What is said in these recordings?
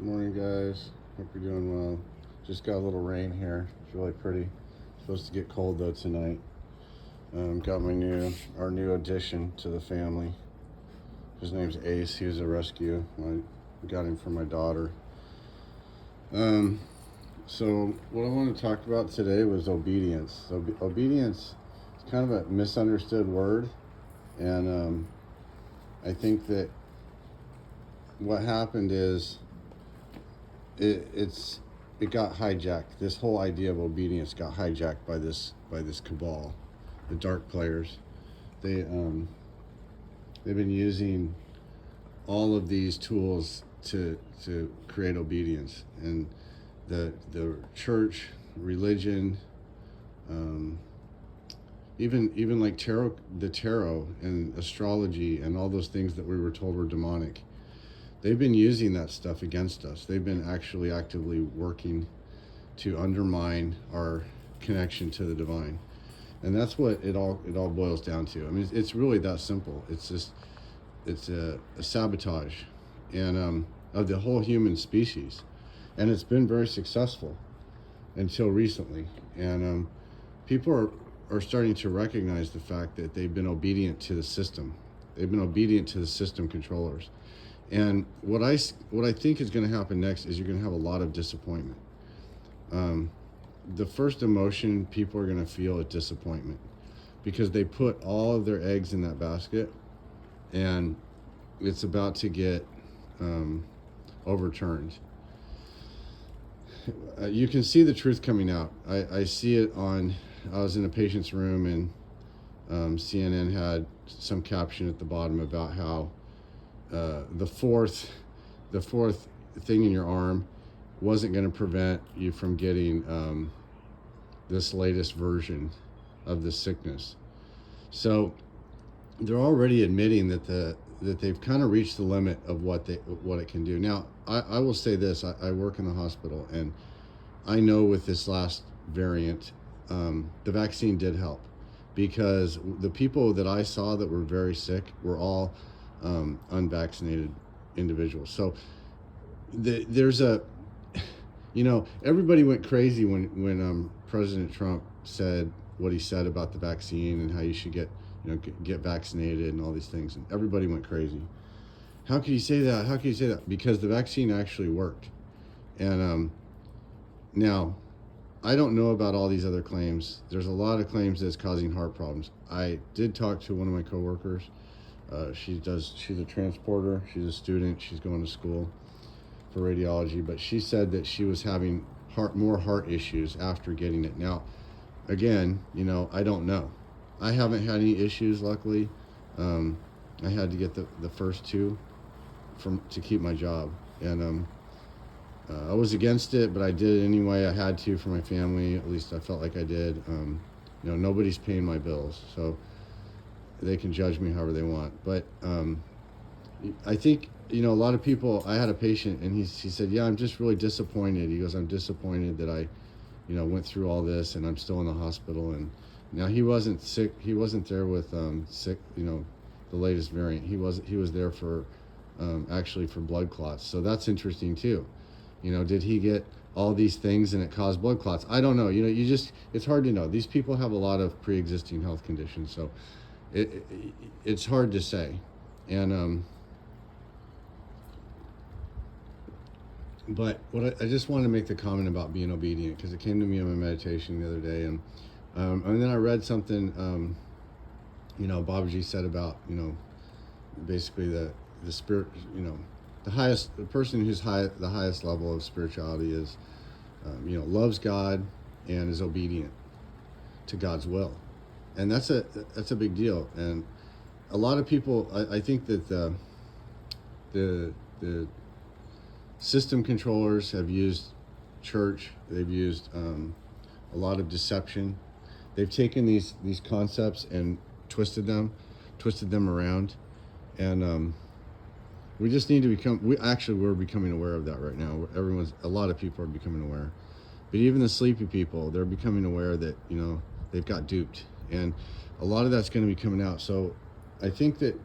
Morning, guys. Hope you're doing well. Just got a little rain here. It's really pretty. Supposed to get cold though tonight. Got our new addition to the family. His name's Ace. He was a rescue. I got him for my daughter. Um, so what I want to talk about today was obedience. Obedience is kind of a misunderstood word, and I think that what happened is it's it got hijacked. This whole idea of obedience got hijacked by this cabal, the dark players. They've been using all of these tools to create obedience, and the church, religion, um, even like tarot and astrology and all those things that we were told were demonic. They've been using that stuff against us. They've been actually actively working to undermine our connection to the divine, and that's what it all boils down to. I mean, it's really that simple. It's a sabotage, and of the whole human species, and it's been very successful until recently. And people are starting to recognize the fact that they've been obedient to the system. They've been obedient to the system controllers. And what I think is going to happen next is you're going to have a lot of disappointment. The first emotion people are going to feel is disappointment, because they put all of their eggs in that basket, and it's about to get overturned. You can see the truth coming out. I see it I was in a patient's room, and CNN had some caption at the bottom about how the fourth thing in your arm wasn't going to prevent you from getting this latest version of the sickness. So they're already admitting that they've kind of reached the limit of what it can do. Now, I will say this: I work in the hospital, and I know with this last variant, the vaccine did help, because the people that I saw that were very sick were all unvaccinated individuals. So there's everybody went crazy when President Trump said what he said about the vaccine and how you should get vaccinated and all these things, and everybody went crazy. How could you say that? How could you say that? Because the vaccine actually worked. And now, I don't know about all these other claims. There's a lot of claims that it's causing heart problems. I did talk to one of my coworkers. She's a transporter. She's a student. She's going to school for radiology, but she said that she was having more heart issues after getting it. Now, again, I don't know. I haven't had any issues, luckily. I had to get the first two to keep my job, and I was against it, but I did it anyway. I had to for my family. At least I felt like I did. Nobody's paying my bills, so they can judge me however they want. But I think, a lot of people, I had a patient, and he said, yeah, I'm just really disappointed. He goes, I'm disappointed that I, went through all this, and I'm still in the hospital. And now, he wasn't sick. He wasn't there with the latest variant. He was there for actually for blood clots. So that's interesting too. Did he get all these things and it caused blood clots? I don't know. It's hard to know. These people have a lot of pre-existing health conditions, so it's hard to say. And but I just wanted to make the comment about being obedient, because it came to me in my meditation the other day, and then I read something Babaji said about basically the spirit, the person who's the highest level of spirituality is loves God and is obedient to God's will, and that's a big deal. And a lot of people, I think that the system controllers have used church. They've used a lot of deception. They've taken these concepts and twisted them around, and we just need to we're becoming aware of that right now. A lot of people are becoming aware, but even the sleepy people, they're becoming aware that they've got duped, and a lot of that's going to be coming out. So I think that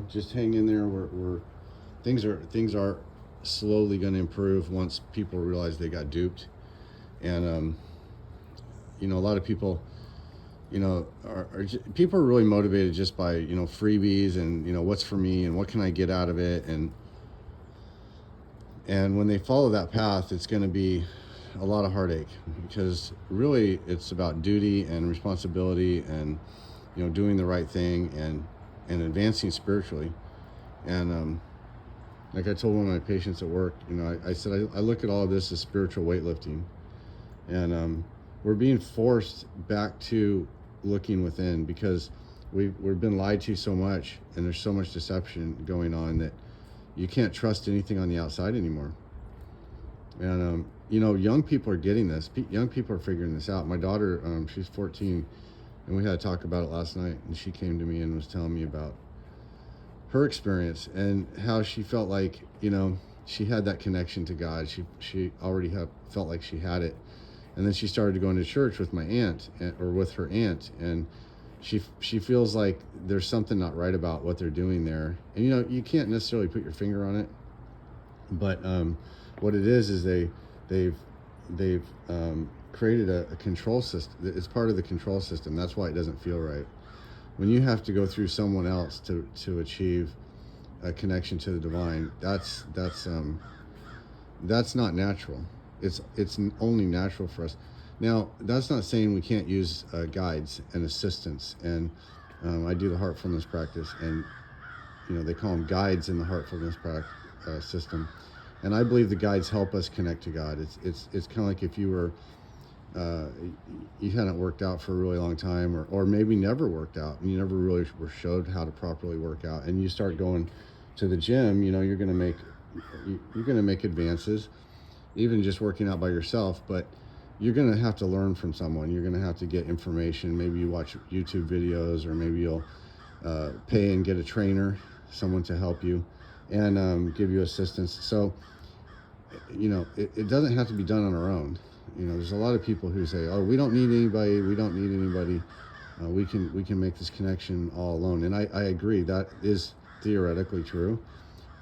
just hang in there. Things are slowly going to improve once people realize they got duped. And a lot of people, people are really motivated just by freebies and what's for me and what can I get out of it. And when they follow that path, it's going to be a lot of heartache, because really it's about duty and responsibility and doing the right thing and advancing spiritually. And like I told one of my patients at work, I said I look at all of this as spiritual weightlifting, and we're being forced back to looking within, because we've been lied to so much, and there's so much deception going on that you can't trust anything on the outside anymore. And young people are getting this. Young people are figuring this out. My daughter, she's 14, and we had a talk about it last night, and she came to me and was telling me about her experience and how she felt like she had that connection to God. She already felt like she had it, and then she started going to church with my aunt, or with her aunt, and she feels like there's something not right about what they're doing there. And you can't necessarily put your finger on it, but what it is they've created a control system. It's part of the control system. That's why it doesn't feel right. When you have to go through someone else to achieve a connection to the divine, that's not natural. It's only natural for us. Now, that's not saying we can't use guides and assistants. And I do the heartfulness practice, and they call them guides in the heartfulness system. And I believe the guides help us connect to God. It's kind of like if you were you hadn't worked out for a really long time, or maybe never worked out, and you never really were showed how to properly work out, and you start going to the gym. You're going to make advances, even just working out by yourself. But you're going to have to learn from someone. You're going to have to get information. Maybe you watch YouTube videos, or maybe you'll pay and get a trainer, someone to help you and give you assistance. So it doesn't have to be done on our own. There's a lot of people who say, oh, we don't need anybody, we can make this connection all alone. And I agree, that is theoretically true,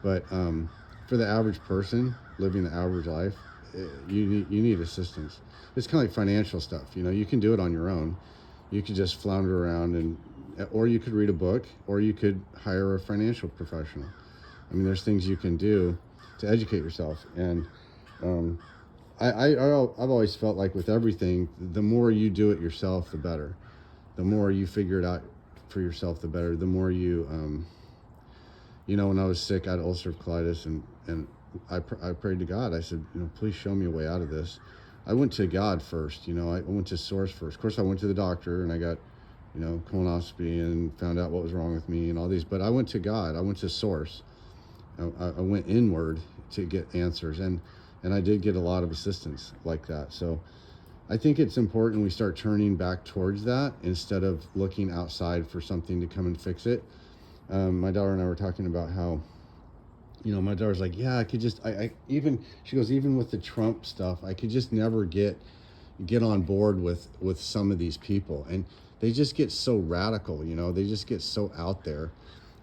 but for the average person living the average life, you need assistance. It's kind of like financial stuff. You can do it on your own. You could just flounder around, or you could read a book, or you could hire a financial professional. I mean, there's things you can do to educate yourself. And I've always felt like with everything, the more you do it yourself, the better. The more you figure it out for yourself, the better. The more you, when I was sick, I had ulcerative colitis, and I prayed to God. I said, please show me a way out of this. I went to God first. I went to Source first. Of course, I went to the doctor, and I got, colonoscopy, and found out what was wrong with me and all these. But I went to God. I went to Source. I went inward to get answers, and I did get a lot of assistance like that. So I think it's important we start turning back towards that instead of looking outside for something to come and fix it. My daughter and I were talking about how, my daughter's like, yeah, I could just, she goes, even with the Trump stuff, I could just never get on board with some of these people. And they just get so radical, they just get so out there.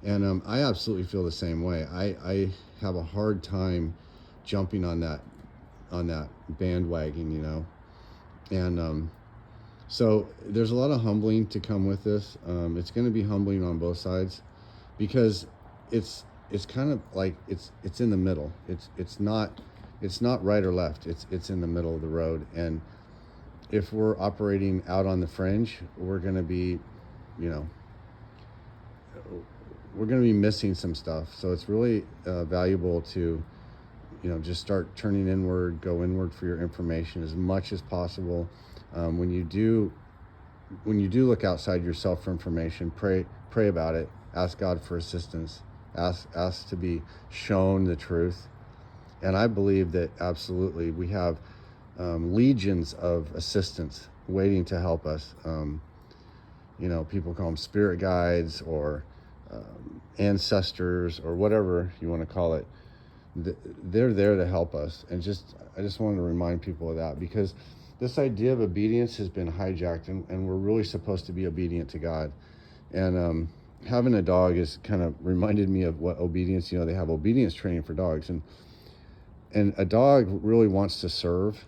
And I absolutely feel the same way. I have a hard time jumping on that bandwagon, and so there's a lot of humbling to come with this. It's going to be humbling on both sides, because it's kind of like it's in the middle. It's not right or left. It's in the middle of the road. And if we're operating out on the fringe, we're going to be, we're going to be missing some stuff. So it's really valuable to, just start turning inward, go inward for your information as much as possible. When you do look outside yourself for information, pray about it. Ask God for assistance. Ask to be shown the truth. And I believe that absolutely we have legions of assistants waiting to help us. People call them spirit guides, or ancestors, or whatever you want to call it. They're there to help us. And I just wanted to remind people of that, because this idea of obedience has been hijacked, and we're really supposed to be obedient to God. And having a dog has kind of reminded me of what obedience, they have obedience training for dogs. And And a dog really wants to serve,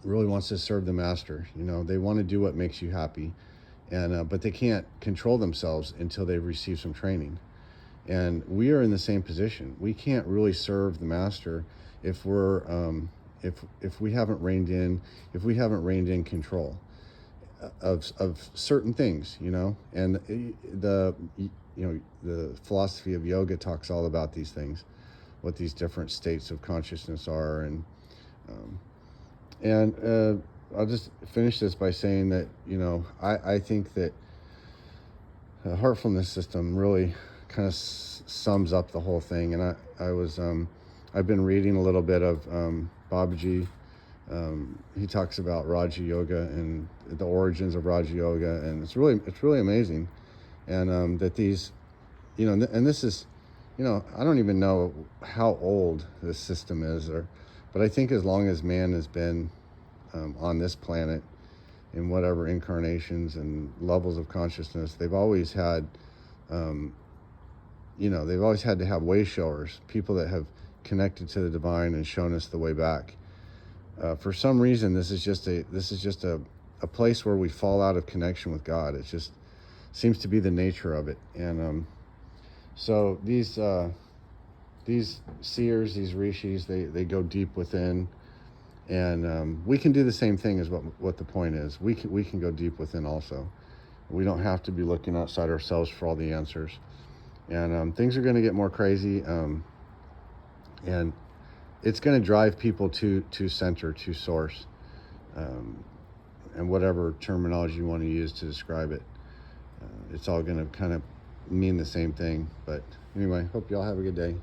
the master. You know, they want to do what makes you happy, and but they can't control themselves until they've received some training. And we are in the same position. We can't really serve the master if we're if we haven't reined in control of certain things, you know. And the philosophy of yoga talks all about these things, what these different states of consciousness are. Um, and I'll just finish this by saying that, you know, I think that the heartfulness system really kind of sums up the whole thing. And I've been reading a little bit of Babaji. He talks about Raja Yoga and the origins of Raja Yoga, and it's really amazing. And that these, you know, and this is, you know, I don't even know how old this system is, but I think as long as man has been on this planet, in whatever incarnations and levels of consciousness, they've always had, they've always had to have way showers, people that have connected to the divine and shown us the way back. For some reason, this is just a place where we fall out of connection with God. It just seems to be the nature of it. And so these seers, these rishis, they go deep within, and we can do the same thing. Is what the point is. We can go deep within also. We don't have to be looking outside ourselves for all the answers. And things are going to get more crazy, and it's going to drive people to center, to source, and whatever terminology you want to use to describe it. It's all going to kind of mean the same thing. But anyway, hope y'all have a good day.